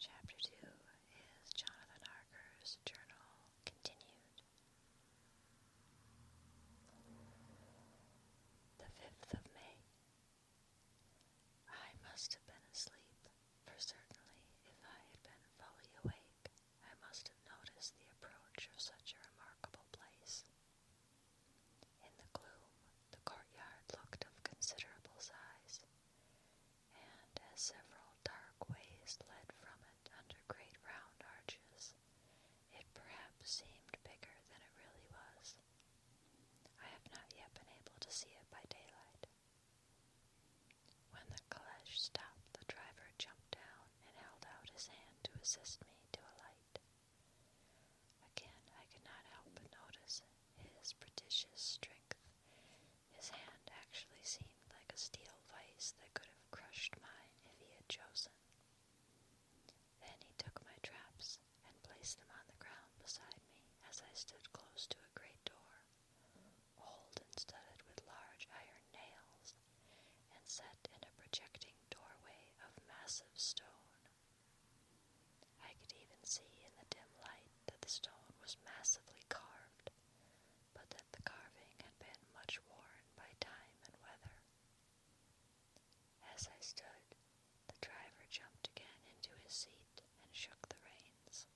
Chapter 2 is Jonathan Harker's journal continued. The 5th of May. I must have been asleep, for certainly if I had been fully awake, I must have noticed the approach of such a remarkable place. In the gloom, the courtyard looked of considerable size, and as several dark ways led from it under great round arches, it perhaps seemed bigger than it really was. I have not yet been able to see it by daylight. When the calèche stopped, the driver jumped down and held out his hand to assist me to alight. Again, I could not help but notice his prodigious strength. His hand actually seemed like a steel vise that could have crushed mine if he had chosen. Then he took my traps and placed them on the ground beside me as I stood close to a great door, old and studded with large iron nails, and set in a projecting doorway of massive stone. I could even see in the dim light that the stone was massively carved, but that the carving had been much worn by time and weather. As I stood, the driver jumped again into his seat and shook the reins.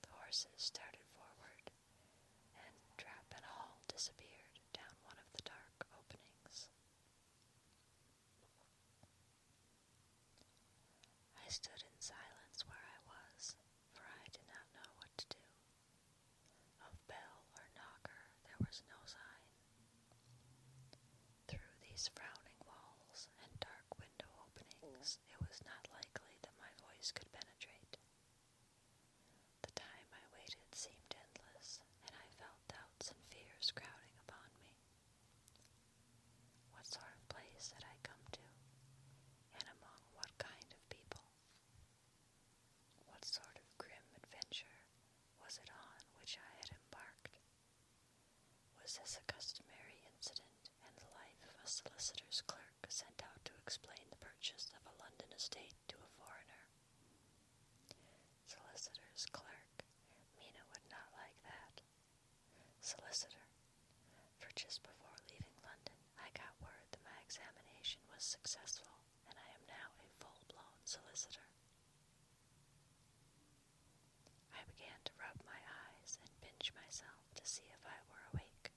The horses started forward, and trap and all disappeared down one of the dark openings. I stood in silence where I was, for I did not know what to do. Of bell or knocker there was no sign. Through these frowning walls and dark window openings, it was not likely that my voice could penetrate. The time I waited seemed endless, and I felt doubts and fears crowding upon me. What sort of place had I come to, and among what kind of people? What sort of grim adventure was it on which I had embarked? Was this a customary incident in the life of a solicitor's clerk sent out to explain the purchase of a London estate to a foreigner? Solicitor's clerk. Mina would not like that. Solicitor. For just before leaving London, I got word that my examination was successful, and I am now a full-blown solicitor. I began to rub my eyes and pinch myself to see if I were awake.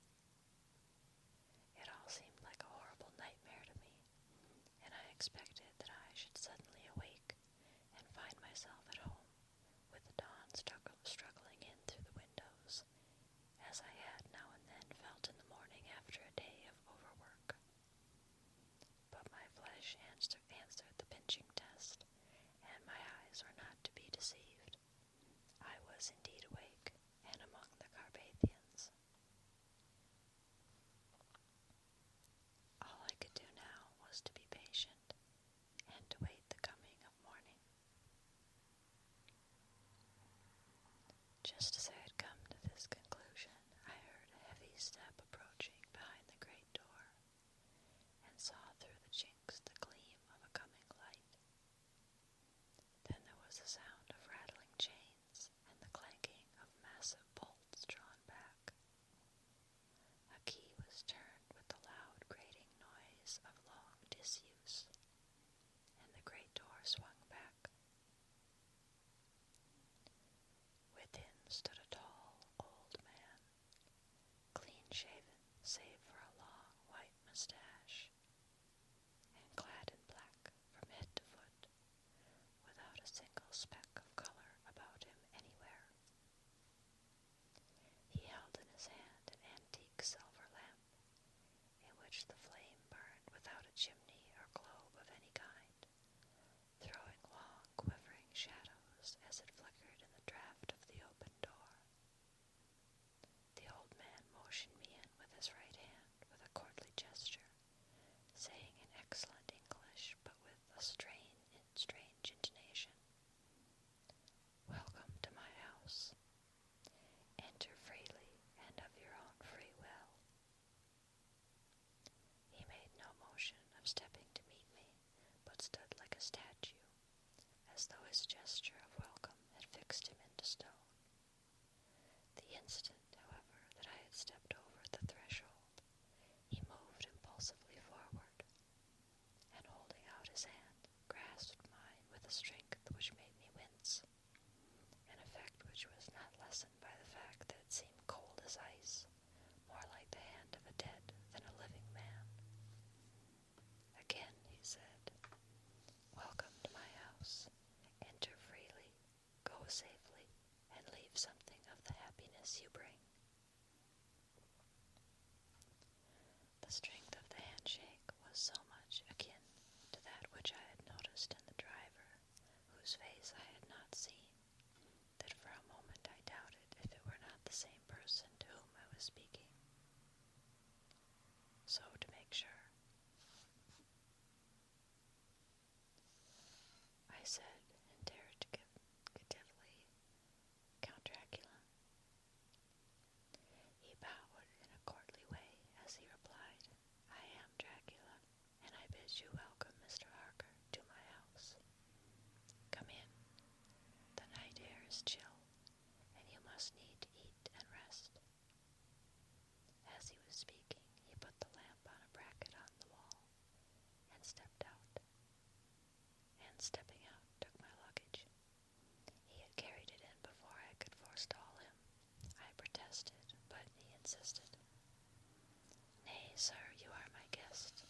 It all seemed like a horrible nightmare to me, and I expected that I should suddenly awake and find myself at home, with the dawn struggling in through the windows, as I had now and then felt in the morning after a day of overwork. But my flesh answered the pinching test, The strength of the handshake was so much akin to that which I had noticed in the driver, whose face I had not seen, that for a moment I doubted if it were not the same person to whom I was speaking. So, to make sure, I said interrogatively, "Count Dracula?" He bowed in a courtly way as he replied, "I am Dracula, and I bid you welcome, Mr. Harker, to my house. Come in. The night air is chill, and you must need to eat and rest." As he was speaking, he put the lamp on a bracket on the wall and stepped out, and stepping out, took my luggage. He had carried it in before I could forestall him. I protested, but he insisted. "Nay, sir, you are my guest.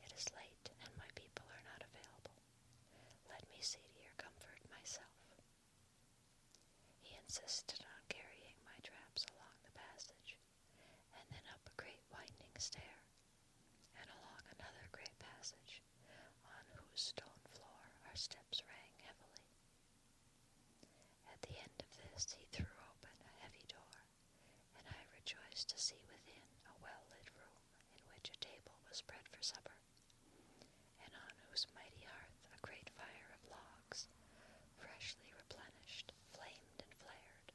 It is late, and my people are not available. Let me see to your comfort myself." He insisted on carrying my traps along the passage, and then up a great winding stair, and along another great passage, on whose stone floor our steps rang heavily. At the end of this he threw open a heavy door, and I rejoiced to see within a well-lit room in which a table was spread for supper, and on whose mighty hearth a great fire of logs, freshly replenished, flamed and flared.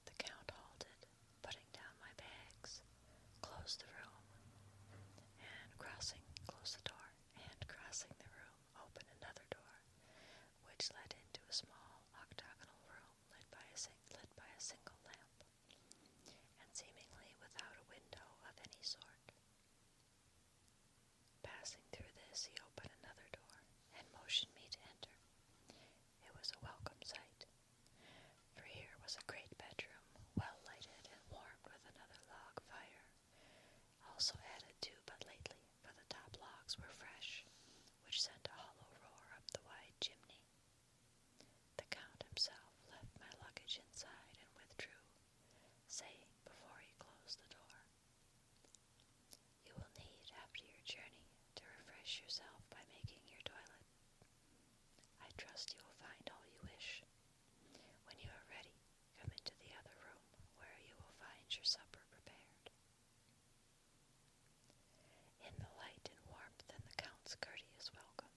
The Count halted, putting down my bags, closed the room, and closed the door, and crossing the room, opened another door, which led into a small octagonal room lit by a single lamp, and seemingly without a window of any sort. Passing through this, he opened another door, and motioned me to enter. It was a welcome sight, for here was a great bedroom, well lighted and warmed with another log fire, also added to but lately, for the top logs were fresh, which sent a hollow roar up the wide chimney. The Count himself left my luggage inside and withdrew, saying before he closed the door, "You will need, after your journey, to refresh yourself by making your toilet. I trust you will find all you wish. When you are ready, come into the other room, where you will find your supper prepared." In the light and warmth and the Count's courteous welcome,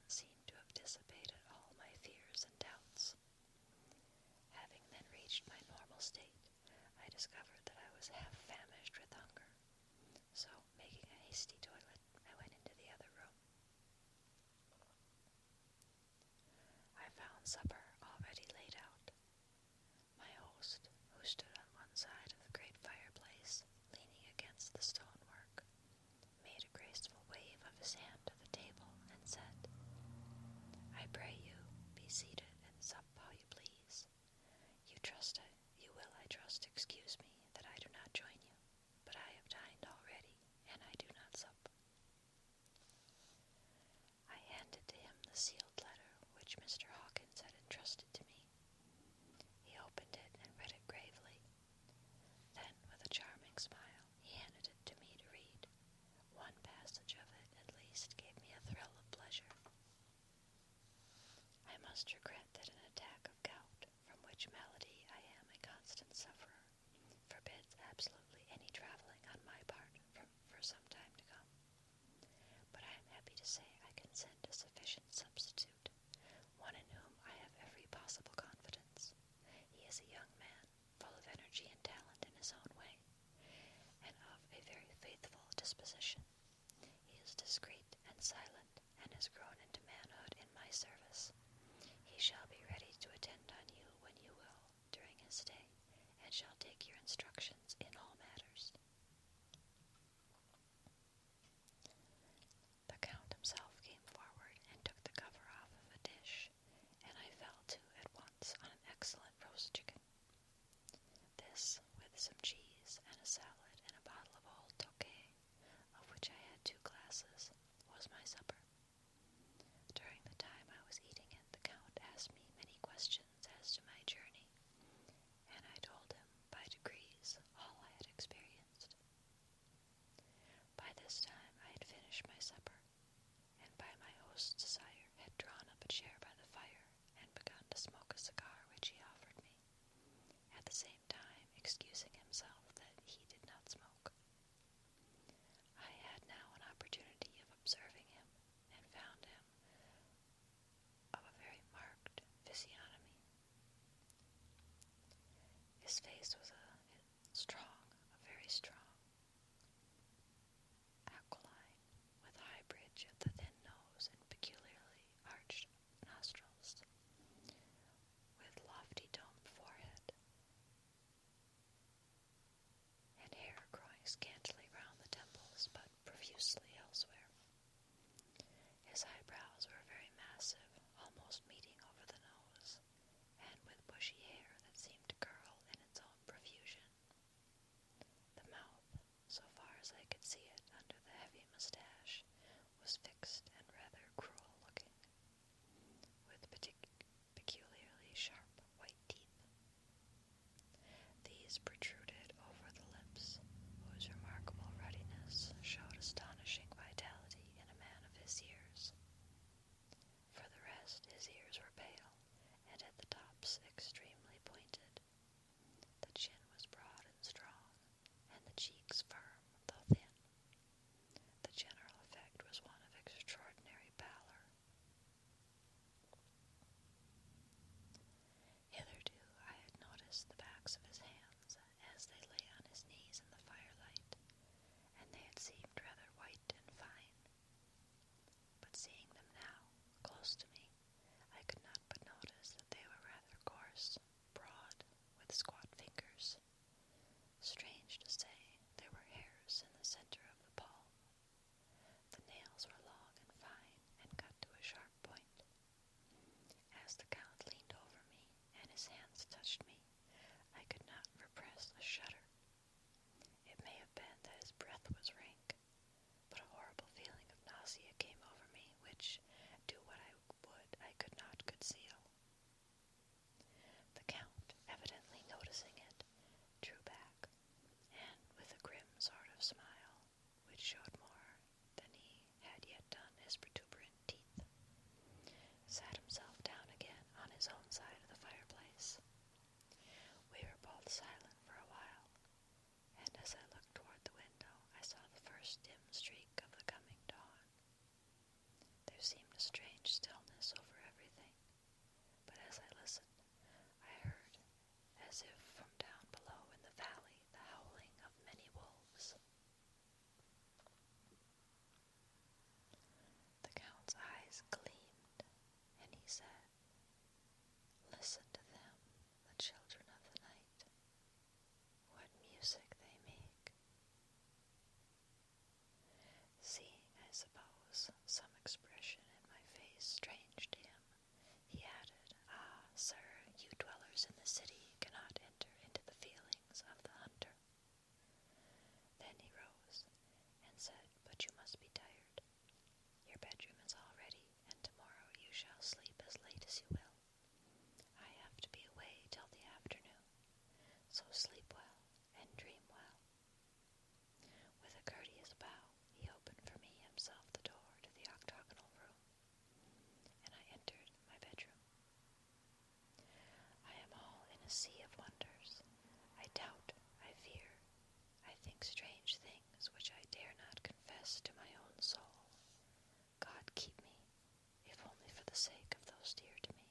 seemed to have dissipated all my fears and doubts. Having then reached my normal state, I discovered that I was half famished with hunger. So, making a hasty toilet, I went into the other room. I found supper already laid out. My host, who stood on one side of the great fireplace, leaning against the stonework, made a graceful wave of his hand to the table and said, "I pray you, be seated and sup how you please. You will, I trust, excuse me that I do not join you, but I have dined already, and I do not sup." I handed to him the sealed letter which Mr. Hawkins had entrusted to me. He opened it and read it gravely. Then, with a charming smile, he handed it to me to read. One passage of it, at least, gave me a thrill of pleasure. "I must regret that an attack of gout, from which malady I am a constant sufferer, forbids absolutely any traveling on my part for some time to come. But I am happy to say I can send a sufficient substitute, one in whom I have every possible confidence. He is a young man, full of energy and talent in his own way, and of a very faithful disposition. He is discreet and silent, and has grown into manhood in my service. He shall be ready to attend on you when you will, during his stay, and shall take your instructions in all matters." The Count himself came forward and took the cover off of a dish, and I fell to at once on an excellent roast chicken. This, with some cheese and a salad and a bottle of old Tokay, of which I had 2 glasses, was my supper. During the time I was eating it, the Count asked me many questions as to my journey, host's sire had drawn up a chair by the fire and begun to smoke a cigar which he offered me, at the same time excusing himself that he did not smoke. I had now an opportunity of observing him, and found him of a very marked physiognomy. His face was very strong, aquiline, with high bridge of the thin nose and peculiarly arched nostrils, with lofty domed forehead, and hair growing scantily round the temples, but profusely elsewhere. His eyebrows were very massive, almost meeting over the nose, and with bushy hair that seemed to curl in its own profusion. The mouth, so far as I could see it under the heavy mustache, was fixed and rather cruel-looking, with peculiarly sharp white teeth. These protruded over the lips, whose remarkable ruddiness showed astonishing vitality in a man of his years. For the rest, his ears were pale, and at the tops extremely pointed. The chin was broad and strong, and the cheeks firm, though thin. The general effect was one of extraordinary pallor. Hitherto I had noticed the backs of his hands as they lay on his knees in the firelight, and they had seemed rather white and fine. But seeing them now, close to me, I could not but notice that they were rather coarse, broad, with squat fingers. Strange to say, there were hairs in the center of the palm. The nails were long and fine, and cut to a sharp point. As the Count leaned over me, and his hands touched me, I could not repress a shudder. It may have been that his breath was rank, but a horrible feeling of nausea came over me, which, do what I would, I could not conceal. The Count, evidently noticing it, drew back, and with a grim sort of smile, which showed more than he had yet done his protuberant teeth, sat himself down again on his own side of the fireplace. We were both silent for a while, and as I looked toward the window, I saw the first dim streak of the coming dawn. There seemed a strange stillness over everything, but as I listened, I heard, as if from down below in the valley, the howling of many wolves. The Count's eyes gleamed, and he said, "Listen to them, the children of the night. What music they make." Seeing, I suppose, some expression in my face strange to him, he added, "Ah, sir, you dwellers in the city cannot enter into the feelings of the hunter." Then he rose and said, "But you must be tired. Your bedroom is all ready, and tomorrow you shall sleep as late as you will. I have to be away till the afternoon, so sleep well and dream well." With a courteous bow, he opened for me himself the door to the octagonal room, and I entered my bedroom. I am all in a sea of wonders. I doubt, I fear, I think strange things which I dare not confess to my own soul. God keep me, if only for the sake of those dear to me.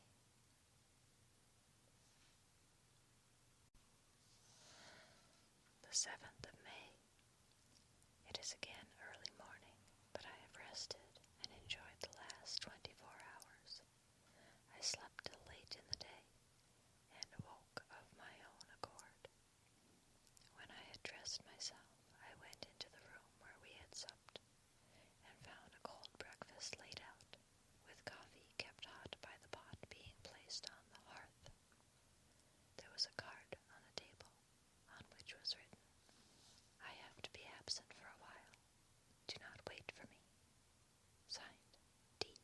The 7th of May. It is again early morning, but I have rested and enjoyed the last 24 hours. I slept till late in the day, and awoke of my own accord. When I had dressed myself, I went into the room where we had supped, and found a cold breakfast laid out, with coffee kept hot by the pot being placed on the hearth. There was a card on the table, on which was written, "I have to be absent for a while. Do not wait for me." Signed, D.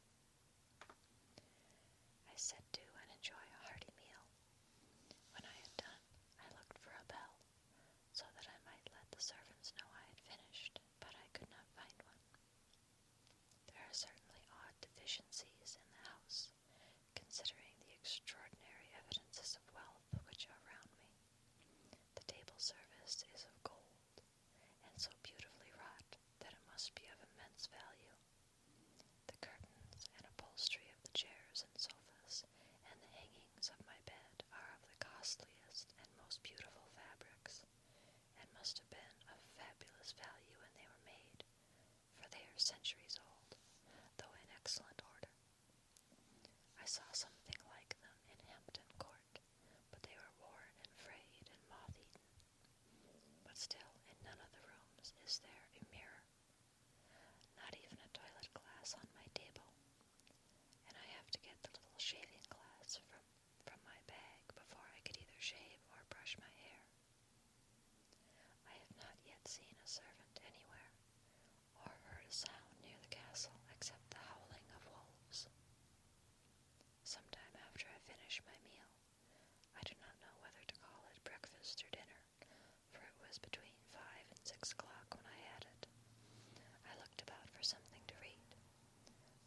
I set to and enjoy a hearty meal. When I had done, I looked for a bell, so that I might let the servants know I had finished, but I could not find one. There are certainly odd divisions saw something like them in Hampton Court, but they were worn and frayed and moth-eaten. But still, in none of the rooms is there a mirror, not even a toilet glass on my table, and I have to get the little shaving glass from my bag before I could either shave or brush my hair. I have not yet seen a servant anywhere, or heard a sound near the castle except the howling of wolves. Sometime after I finish my meal, I do not know whether to call it breakfast or dinner, for it was between 5 and 6 o'clock when I had it. I looked about for something to read,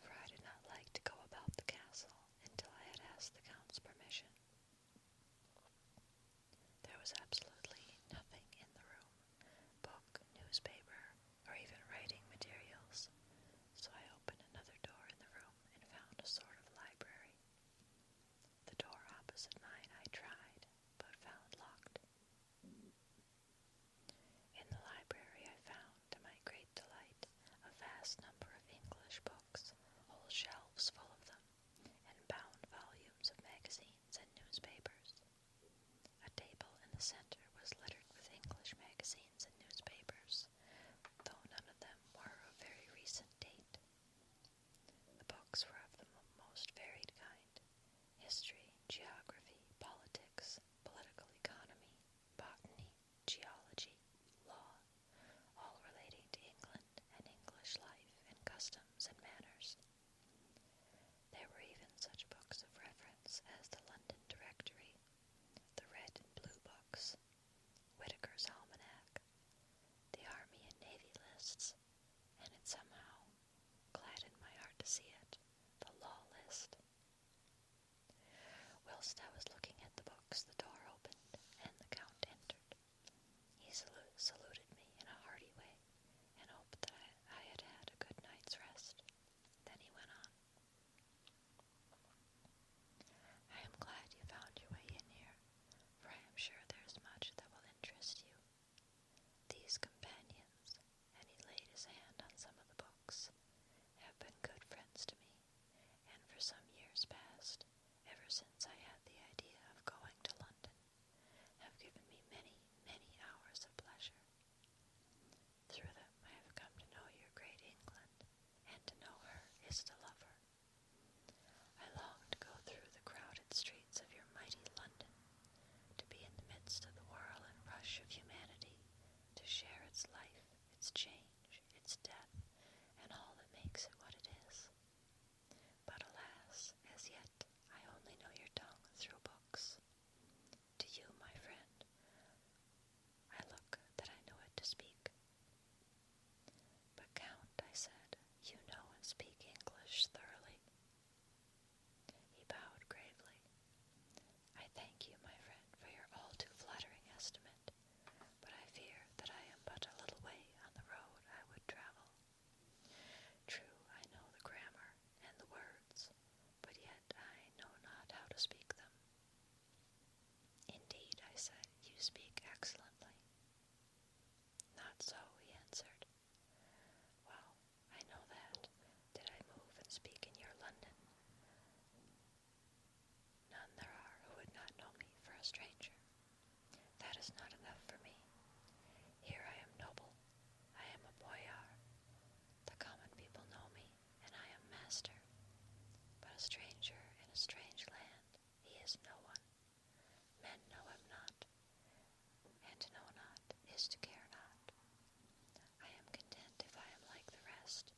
for I did not like to go about the castle until I had asked the Count's permission. There was absolutely nothing in the room, book, newspaper, or even writing materials, so I opened another door in the room and found a sort of library. The door opposite mine I tried, but found locked. In the library I found, to my great delight, a vast number of English books, whole shelves full of them, and bound volumes of magazines and newspapers. A table in the center was littered with English magazines and newspapers, though none of them were of very recent date. The books were of the most varied kind: history, geography, politics, political economy, botany, geology, law, all relating to England and English life and customs and manners. There were even such books of reference as the London Directory, the Red and Blue books, Whitaker's Almanac, the Army and Navy lists, and it somehow gladdened my heart to see it, the law list. Whilst I was looking at the books, the door opened, and the Count entered. He saluted me in a hearty way, and hoped that I had had a good night's rest. Then he went on. I am glad you found your way in here, for I am sure there is much that will interest you. These companions, and he laid his hand on some of the books, have been good friends to me, and for some years past, ever since I had the idea of going to London, have given me many, many hours of pleasure. Through them I have come to know your great England, and to know her is to love her. I long to go through the crowded streets of your mighty London, to be in the midst of the whirl and rush of humanity, to share its life, its change, its death, and all that makes it what it is. But alas, as yet I only know your tongue through books. To you, my friend, I look that I know it to speak. But Count, I said, you know and speak English thoroughly. He bowed gravely. I thank you, my friend, for your all too flattering estimate, but I fear that I am but a little way on the road I would travel. True, I know the grammar and the words, but yet I know not how to speak them. Indeed, I said, you speak excellently. Not so, he answered. Well, I know that, did I move and speak in your London, none there are who would not know me for a stranger. That is not enough for me. Here I am noble, I am a boyar. The common people know me, and I am master. But a stranger in a strange land, he is no one. Men know him not, and to know not is to care not. I am content if I am like the rest,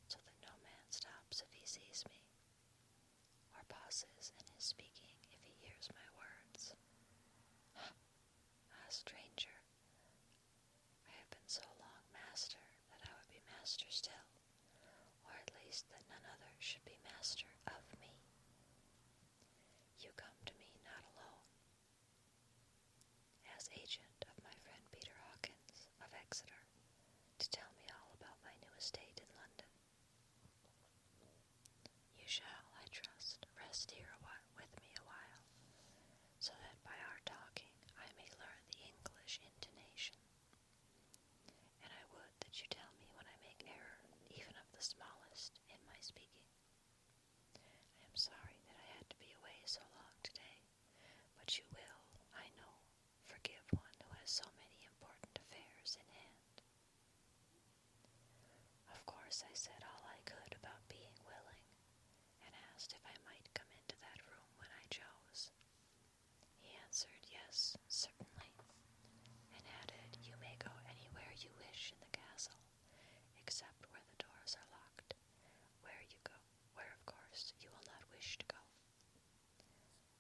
so that no man stops if he sees me, or pauses in his speaking if he hears my words. Stranger, I have been so long master that I would be master still, or at least that none other should be master of me. You come to me not alone, as agent of my friend Peter Hawkins of Exeter, to tell me all about my new estate in London. You shall, I trust, rest here with me a while, so that by our talking I may learn the English in course, I said all I could about being willing, and asked if I might come into that room when I chose. He answered yes, certainly, and added, "You may go anywhere you wish in the castle, except where the doors are locked, where of course you will not wish to go.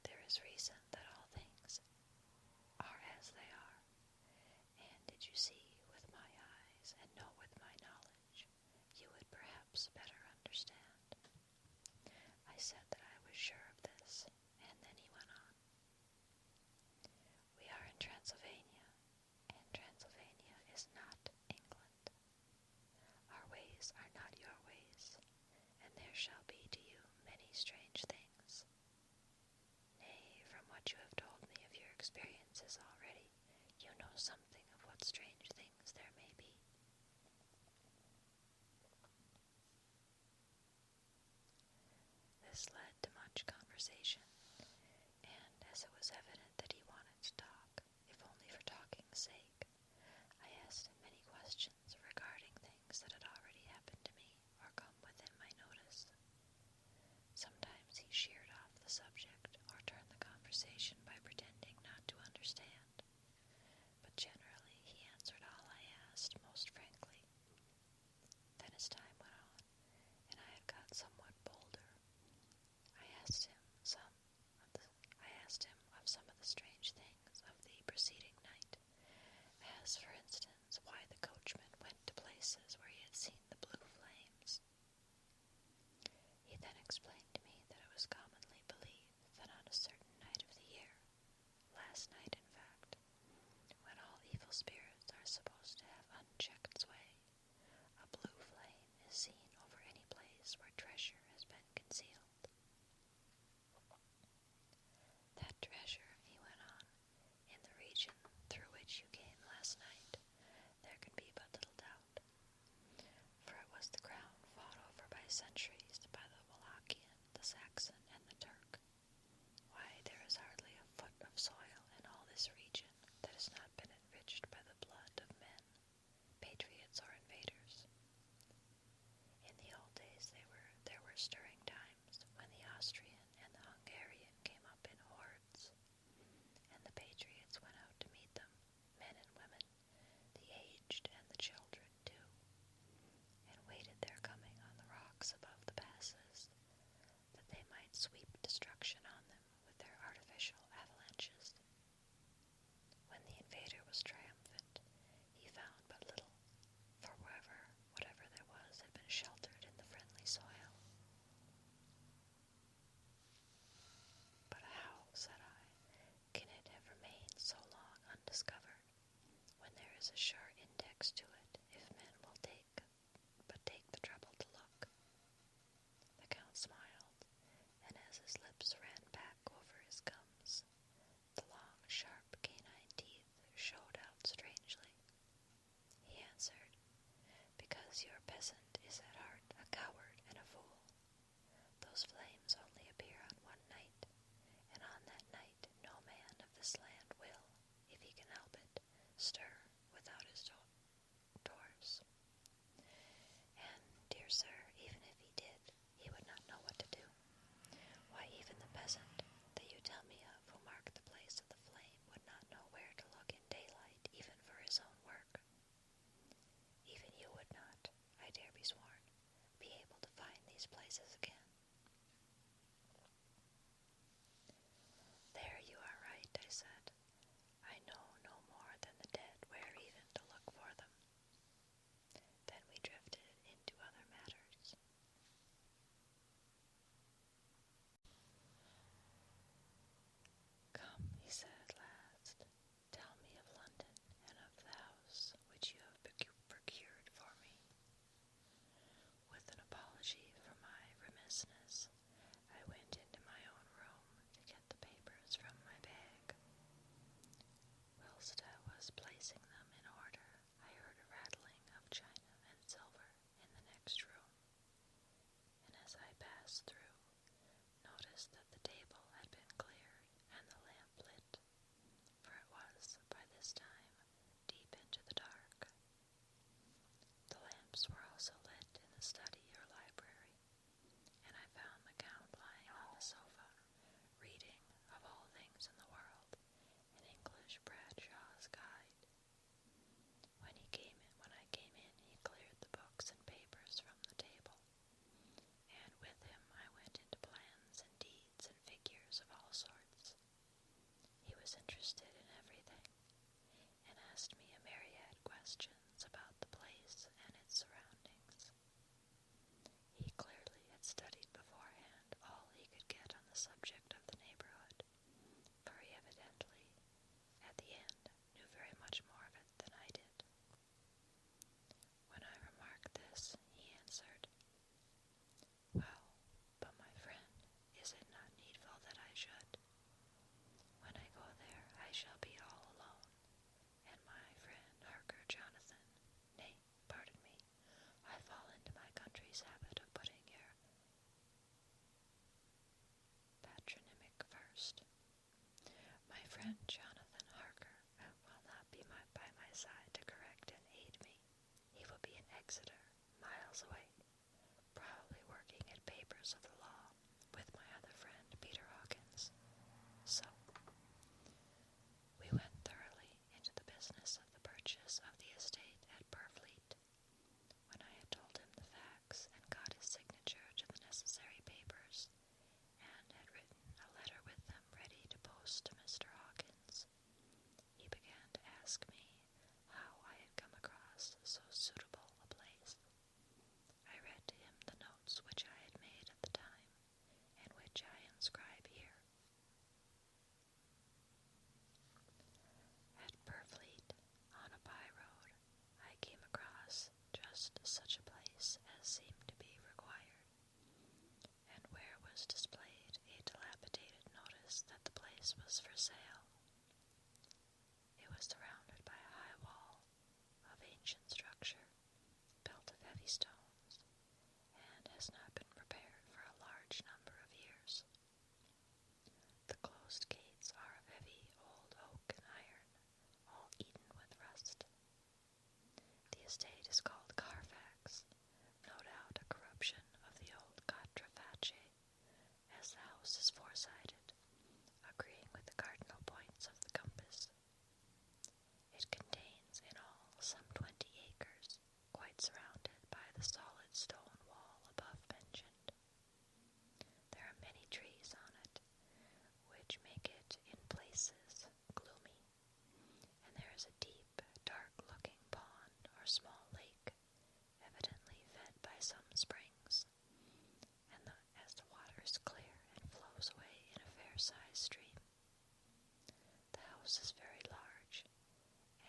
There is reason that all things are as they are, and did you see with my eyes and know with my knowledge, you would perhaps better understand." I said that I was sure of this, and then he went on. "We are in Transylvania, and Transylvania is not England. Our ways are not your ways, and there shall be to you many strange things. Nay, from what you have told me of your experiences already, you know something of what strange things there may be." This led to much conversation, and as it was evident that he wanted to talk, if only for talking's sake, I asked him many questions regarding things that had already happened to me or come within my notice. Sometimes he sheered off the subject or turned the conversation by pretending not to understand, but generally he answered all I asked most frankly. Then as time went on, and I had got somewhat bolder, I asked him of some of the strange things of the preceding night, as, for instance, why the coachman went to places where he had seen the blue flames. He then explained to me that it was commonly believed that on a certain night of the year, last night in fact, when all evil spirits are supposed to have unchecked sway, a blue flame is seen over any place where treasure has been concealed. That treasure, he went on, in the region through which you came last night, there can be but little doubt, for it was the ground fought over by centuries by the Wallachian, the Saxon, and the Turk. Why, there is hardly a foot of soil in all this region that has not been enriched by the blood of men, patriots or invaders. In the old days there were stirring times when the Austrian and the Hungarian came up in hordes, and the patriots went out to meet them, men and women, the aged and the children too, and waited their coming on the rocks above the passes, that they might sweep destruction on them with their artificial avalanches. When the invader was triumphant, he found but little, for whatever there was had been sheltered in the friendly soil. But how, said I, can it have remained so long undiscovered, when there is a sure index to it, if men will take the trouble to look? The Count smiled, and as his Exeter, miles away, probably working at papers of the law with my other friend Peter Hawkins. So, we went thoroughly into the business of the purchase of the estate at Purfleet. When I had told him the facts and got his signature to the necessary papers, and had written a letter with them ready to post to Mr. Hawkins, he began to ask me how I had come across so suitable a place. I read to him the notes which I had made at the time, and which I inscribe here. At Purfleet, on a by-road, I came across just such a place as seemed to be required, and where was displayed a dilapidated notice that the place was for sale. It was surrounded by a high wall of ancient structure, built of heavy stones, and has not been repaired for a large number of years. The closed gates are of heavy old oak and iron, all eaten with rust. The estate is called Carfax, no doubt a corruption of the old Quatre Face, as the house is four-sided, agreeing with the cardinal points of the compass. It contains in all some 20 acres, quite surrounded by the solid stone wall above mentioned. There are many trees on it, which make it in places gloomy, and there is a deep, dark-looking pond or small lake, evidently fed by some springs, and as the water is clear and flows away in a fair-sized stream. The house is very large,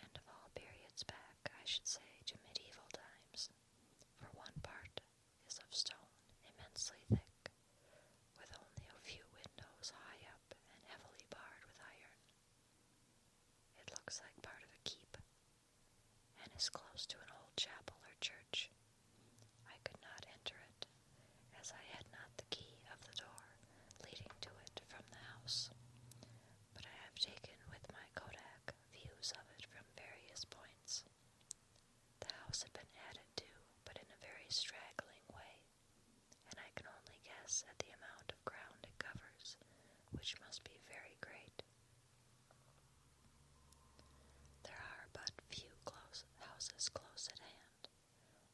and of all periods back, I should say, to medieval times, for one part is of stone immensely thick, with only a few windows high up and heavily barred with iron. It looks like part of a keep, and is close to an old chapel or church. I could not enter it, as I had not the key of the door leading to it from the house, but I have taken with my kodak views of it from various points. The house had been added to, but in a very straggling way, and I can only guess at the amount of ground it covers, which must be very great. There are but few houses close at hand,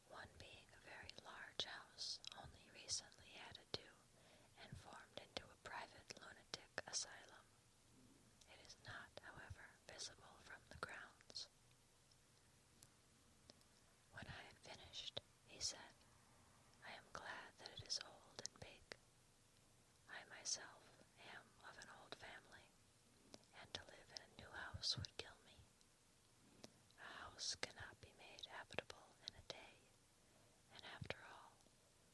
one being a very large house only recently added to and formed into a private lunatic asylum. It is not, however, visible from the grounds. When I had finished, he said, "I am glad that it is old and big. I myself am of an old family, and to live in a new house would kill me. A house cannot be made habitable in a day, and after all,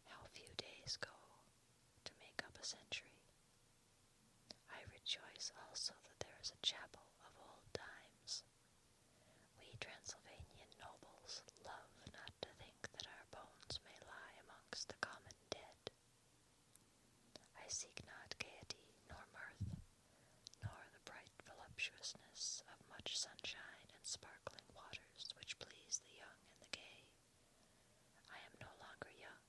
how few days go to make up a century. I rejoice also that there is a chapel of old times. We Transylvanian nobles love not to think that our bones may lie amongst the common dead. I seek not gaiety nor mirth, nor the bright voluptuousness of much sunshine and sparkling waters which please the young and the gay. I am no longer young,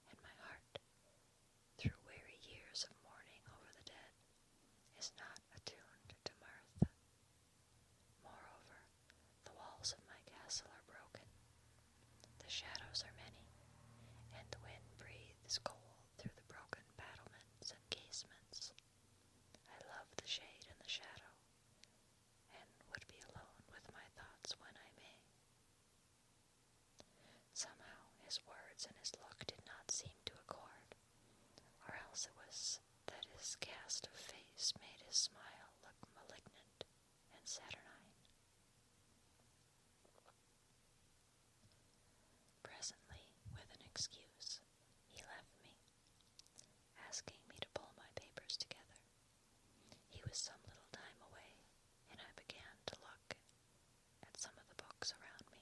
and my heart, through weary years of mourning over the dead, is not attuned to mirth. Moreover, the walls of my castle are broken. The shadows are many, and the wind breathes cold through the broken battlements and casements. I love the shade and the shadow, and would be alone with my thoughts when I may." Somehow his words and his look did not seem to accord, or else it was that his cast of face made his smile look malignant and saturnine. Presently, with an excuse, he left me, asking me to pull my papers together. He was some little time away, and I began to look at some of the books around me.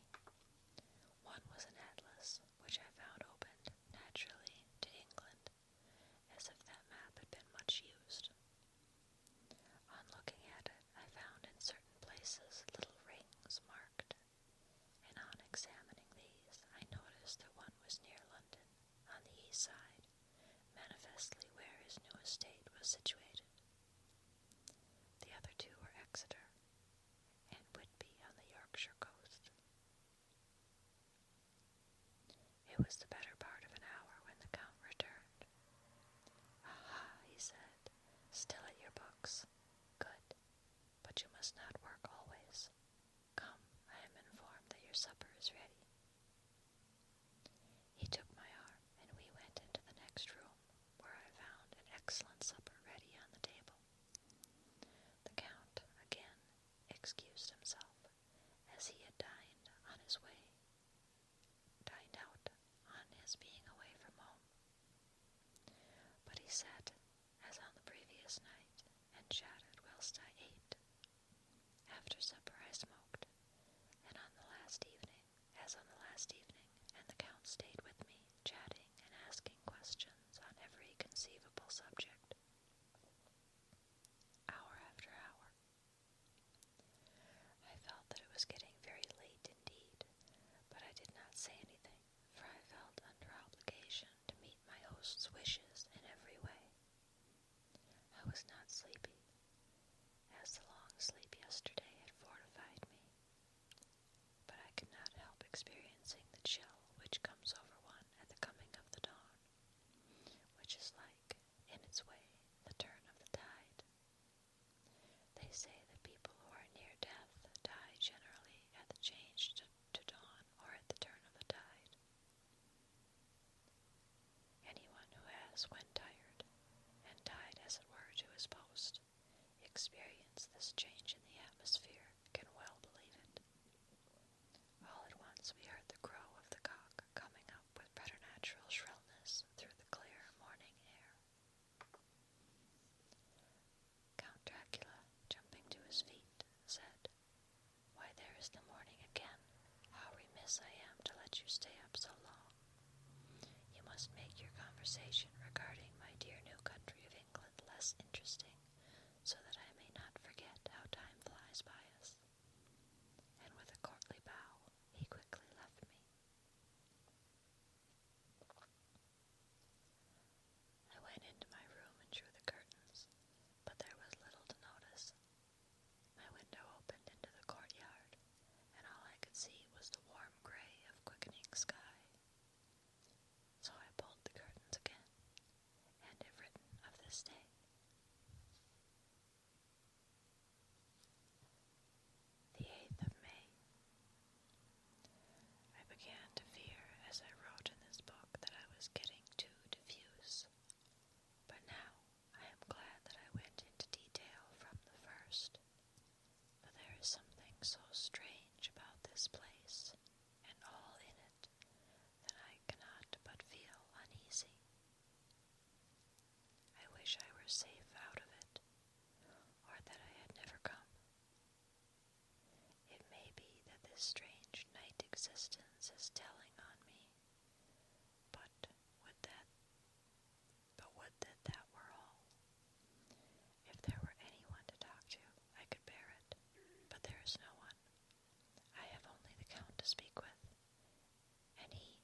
One was an atlas, which I found opened naturally to England, as if that map had been much used. On looking at it, I found in certain places was not sleepy, as the long sleep yesterday had fortified me, but I could not help experiencing the chill which comes over one at the coming of the dawn, which is like, in its way, the turn of the tide. They say that people who are near death die generally at the change to dawn or at the turn of the tide. Anyone who has, when tired, and tied as it were to his post, experienced this change in the atmosphere can well believe it. All at once we heard the crow of the cock coming up with preternatural shrillness through the clear morning air. Count Dracula, jumping to his feet, said, "Why, there is the morning again. How remiss I am to let you stay up so long. You must make your conversation regarding my dear new country of England less interesting, so that I may not forget how time flies by us." And with a courtly bow, he quickly left me. I went into my room and drew the curtains, but there was little to notice. My window opened into the courtyard, and all I could see was the warm gray of quickening sky. So I pulled the curtains again, and have written of this day. The 8th of May. I began to fear as I wrote in this book that I was getting too diffuse, but now I am glad that I went into detail from the first, for there is something so strange about this place, and all in it, that I cannot but feel uneasy. I wish I were safe out of it, or that I had never come. It may be that this strange night existence is telling on me, but would that were all. If there were anyone to talk to, I could bear it, but there is no one. I have only the Count to speak with, and he.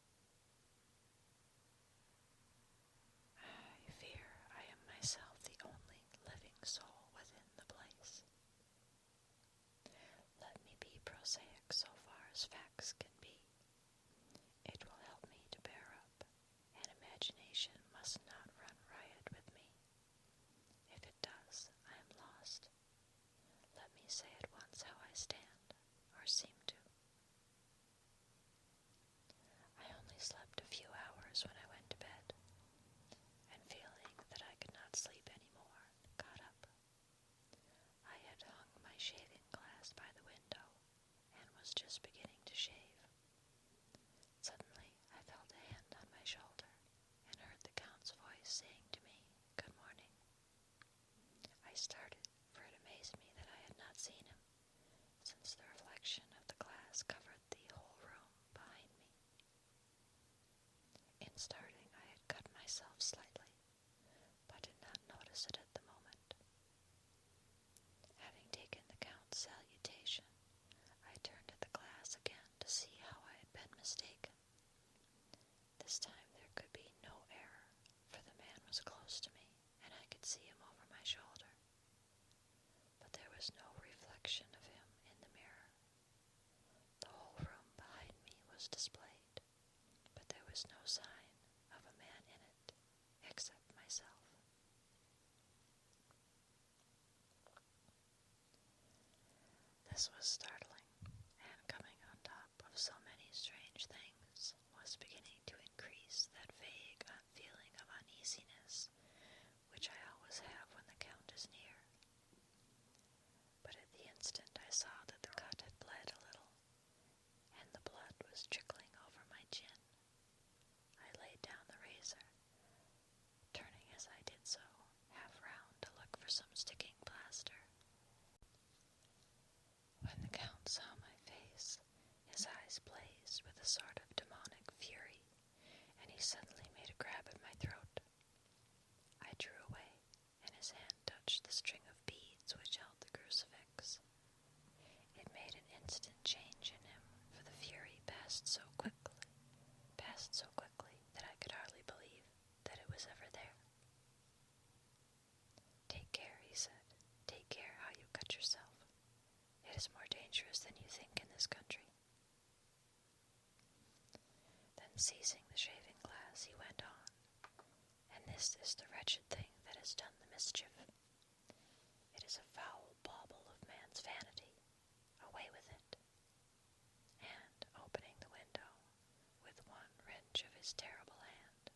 I fear I am myself the only living soul within the place. Let me be prosaic so far as facts can be. It will help me to bear up, and imagination must not run riot with me. If it does, I am lost. Let me say at once how I stand, or seem to. I only slept a few hours when I went to bed, and feeling that I could not sleep any more, got up. I had hung my shaving glass by the window, and was just beginning to shave. Suddenly I felt a hand on my shoulder, and heard the Count's voice saying to me, "Good morning." I started, for it amazed me that I had not seen him, since the reflection of the glass covered the whole room behind me. In starting, I had cut myself slightly, but did not notice it at the moment. Having taken the Count's salutation, I turned at the glass again to see how I had been mistaken. This time there could be no error, for the man was close to me, and I could see him over my shoulder. But there was no reflection of him in the mirror. The whole room behind me was displayed, but there was no sign of a man in it, except myself. This was startling, and coming on top of so many strange things, was beginning to increase that vague feeling of uneasiness which I always have when the Count is near. But at the instant I saw that the cut had bled a little, and the blood was trickling over my chin, I laid down the razor, turning as I did so, half round to look for some sticking plaster. When the Count dangerous than you think in this country." Then seizing the shaving glass, he went on, "And this is the wretched thing that has done the mischief. It is a foul bauble of man's vanity. Away with it." And, opening the window, with one wrench of his terrible hand,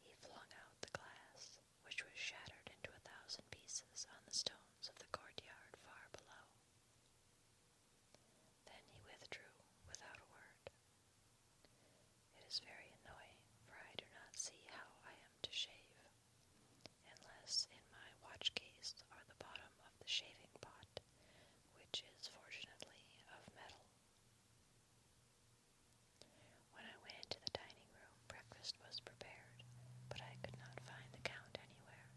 he flung out the glass, which was shattered into 1,000 pieces on the stones of the courtyard far below. Then he withdrew without a word. It is very annoying, for I do not see how I am to shave, unless in my watch case or the bottom of the shaving pot, which is fortunately of metal. When I went into the dining room, breakfast was prepared, but I could not find the Count anywhere,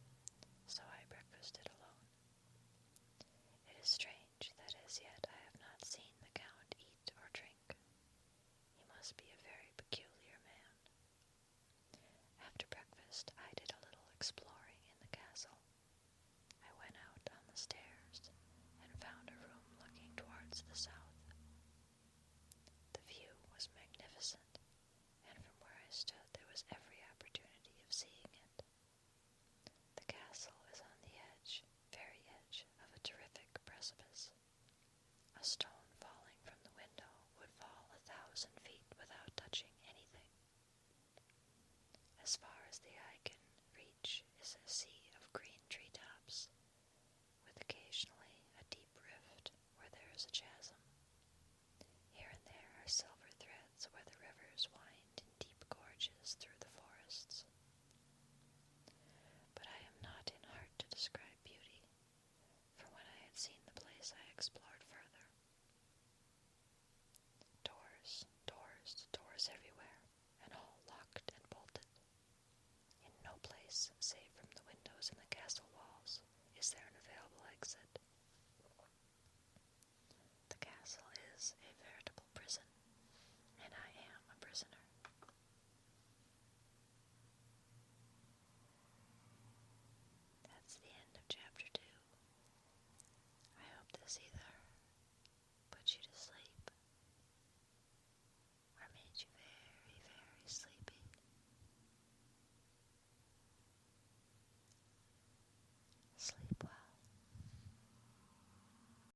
so I breakfasted alone. It is strange that as yet I have not seen the Count eat or drink. He must be a very peculiar man. After breakfast, I did a little exploring in the castle. I went out on the stairs and found a room looking towards the south.